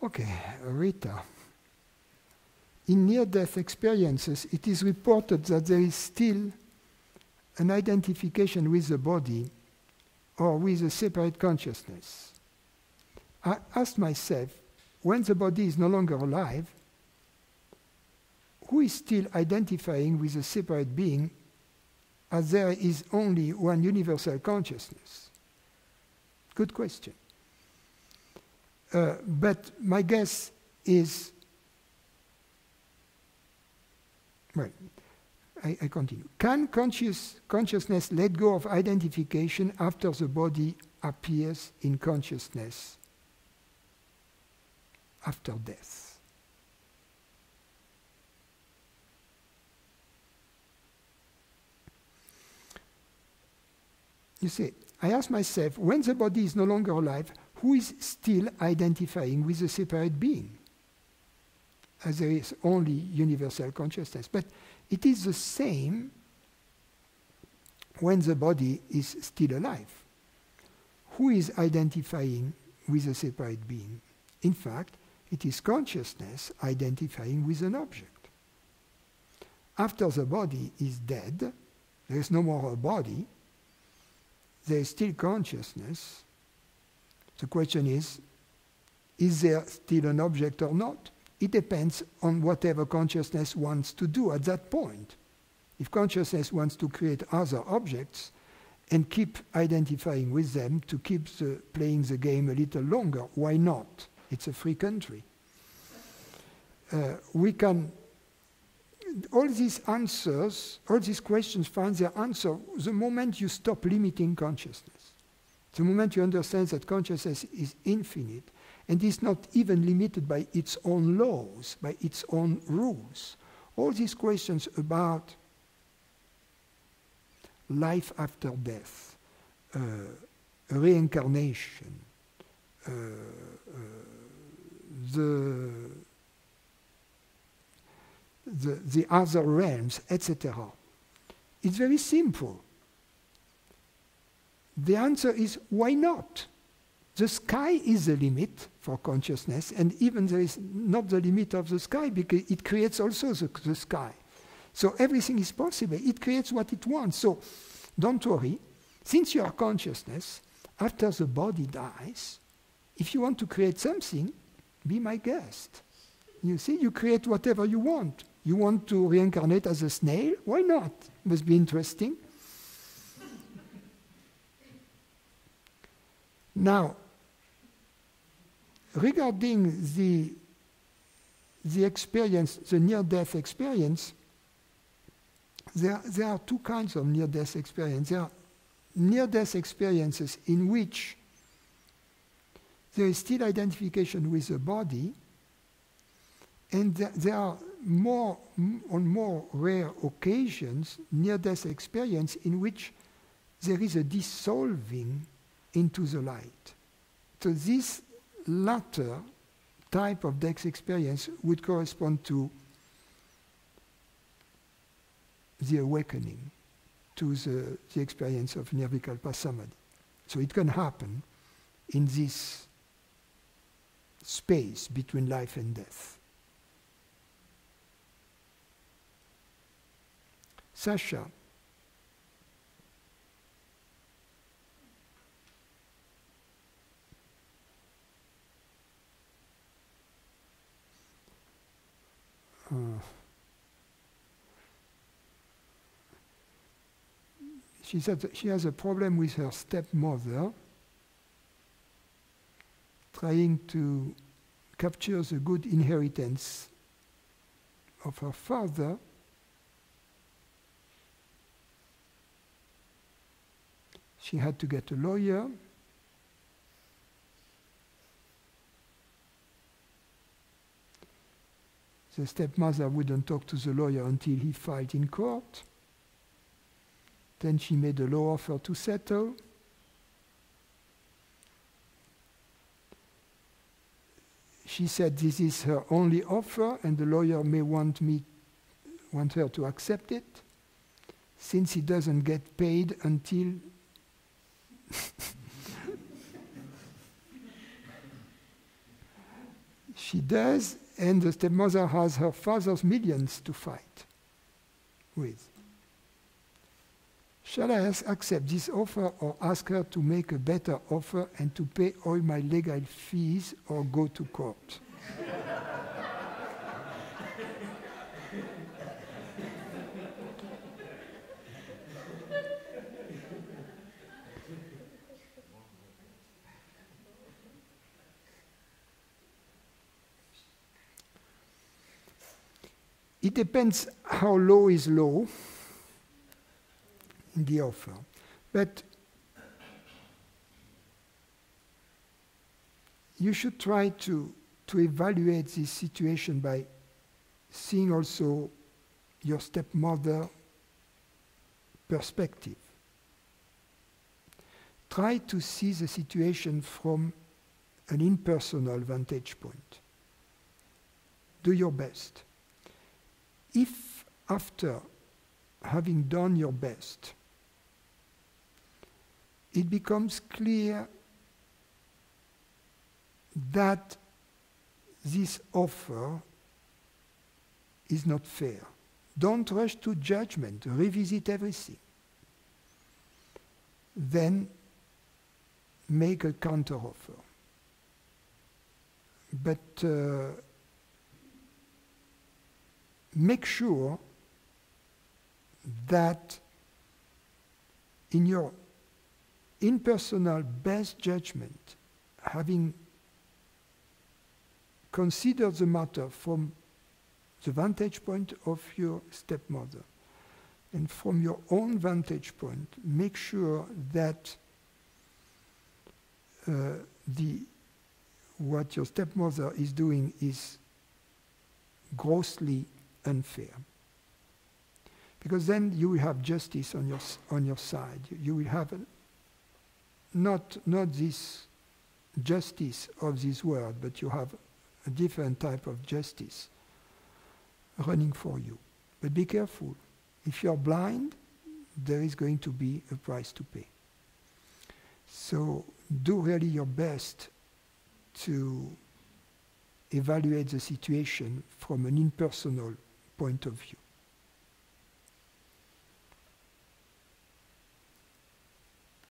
Okay, Rita. In near-death experiences, it is reported that there is still an identification with the body or with a separate consciousness. I asked myself, when the body is no longer alive, who is still identifying with a separate being, as there is only one universal consciousness? Good question. But my guess is, well, I continue. Can consciousness let go of identification after the body appears in consciousness after death? You see, I ask myself, when the body is no longer alive, who is still identifying with a separate being? As there is only universal consciousness. But it is the same when the body is still alive. Who is identifying with a separate being? In fact, it is consciousness identifying with an object. After the body is dead, there is no more a body, there is still consciousness. The question is there still an object or not? It depends on whatever consciousness wants to do at that point. If consciousness wants to create other objects and keep identifying with them to keep playing the game a little longer, why not? It's a free country. We can, all these answers, all these questions find their answer the moment you stop limiting consciousness. The moment you understand that consciousness is infinite and is not even limited by its own laws, by its own rules. All these questions about life after death, reincarnation, the other realms, etc. It's very simple. The answer is, why not? The sky is the limit for consciousness, and even there is not the limit of the sky because it creates also the sky. So everything is possible. It creates what it wants. So don't worry. Since you are consciousness, after the body dies, if you want to create something, be my guest. You see, you create whatever you want. You want to reincarnate as a snail? Why not? Must be interesting. Now, regarding the experience, the near-death experience, there are two kinds of near-death experience. There are near-death experiences in which there is still identification with the body, and there are on more rare occasions near-death experience in which there is a dissolving into the light. So this latter type of death experience would correspond to the awakening, to the experience of nirvikalpa samadhi. So it can happen in this space between life and death. Sasha. She said that she has a problem with her stepmother, trying to capture the good inheritance of her father. She had to get a lawyer. The stepmother wouldn't talk to the lawyer until he filed in court. Then she made a law offer to settle. She said this is her only offer and the lawyer may want her to accept it, since he doesn't get paid until does, and the stepmother has her father's millions to fight with. Shall I accept this offer or ask her to make a better offer and to pay all my legal fees or go to court? It depends how low is low in the offer. But you should try to evaluate this situation by seeing also your stepmother perspective. Try to see the situation from an impersonal vantage point. Do your best. If after having done your best, it becomes clear that this offer is not fair, don't rush to judgment, revisit everything. Then make a counteroffer. But make sure that in your impersonal best judgment, having considered the matter from the vantage point of your stepmother and from your own vantage point, make sure that what your stepmother is doing is grossly unfair. Because then you will have justice on your side. You will have not this justice of this world, but you have a different type of justice running for you. But be careful. If you're blind, there is going to be a price to pay. So do really your best to evaluate the situation from an impersonal point of view.